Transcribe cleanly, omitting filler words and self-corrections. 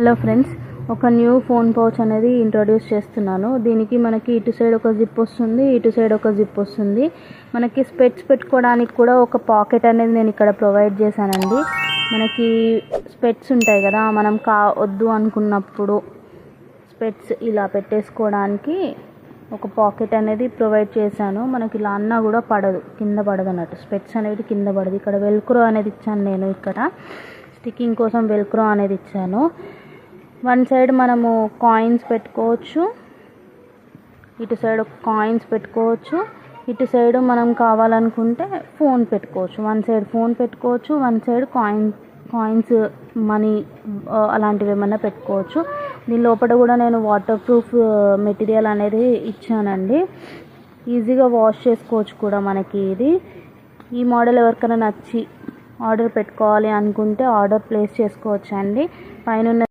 Hello friends, ఒక new phone pouch అనేది introduce చేస్తున్నాను. దీనికి మనకి ఇటు సైడ్ ఒక జిప్ వస్తుంది, ఇటు సైడ్ ఒక జిప్ వస్తుంది. మనకి స్పెట్స్ పెట్టుకోవడానికి కూడా ఒక పాకెట్ అనేది నేను ఇక్కడ ప్రొవైడ్ చేశానండి. మనకి స్పెట్స్ ఉంటాయి కదా, మనం వద్దు అనుకున్నప్పుడు స్పెట్స్ ఇలా పెట్టేసుకోవడానికి ఒక పాకెట్ అనేది ప్రొవైడ్ చేశాను. మనకి ఇలా అన్నా కూడా పడదు, కింద పడదు అన్నట్టు. స్పెట్స్ అనేది కింద పడదు. ఇక్కడ వెల్క్రో అనేది ఇచ్చాను నేను. ఇక్కడ స్టిక్కింగ్ కోసం వెల్క్రో అనేది ఇచ్చాను. వన్ సైడ్ మనము కాయిన్స్ పెట్టుకోవచ్చు, ఇటు సైడ్ కాయిన్స్ పెట్టుకోవచ్చు, ఇటు సైడ్ మనం కావాలనుకుంటే ఫోన్ పెట్టుకోవచ్చు. వన్ సైడ్ ఫోన్ పెట్టుకోవచ్చు, వన్ సైడ్ కాయిన్స్ మనీ అలాంటివి ఏమన్నా పెట్టుకోవచ్చు. దీని లోపల కూడా నేను వాటర్ ప్రూఫ్ మెటీరియల్ అనేది ఇచ్చానండి. ఈజీగా వాష్ చేసుకోవచ్చు కూడా మనకి ఇది. ఈ మోడల్ ఎవరికైనా నచ్చి ఆర్డర్ పెట్టుకోవాలి అనుకుంటే ఆర్డర్ ప్లేస్ చేసుకోవచ్చు అండి. పైన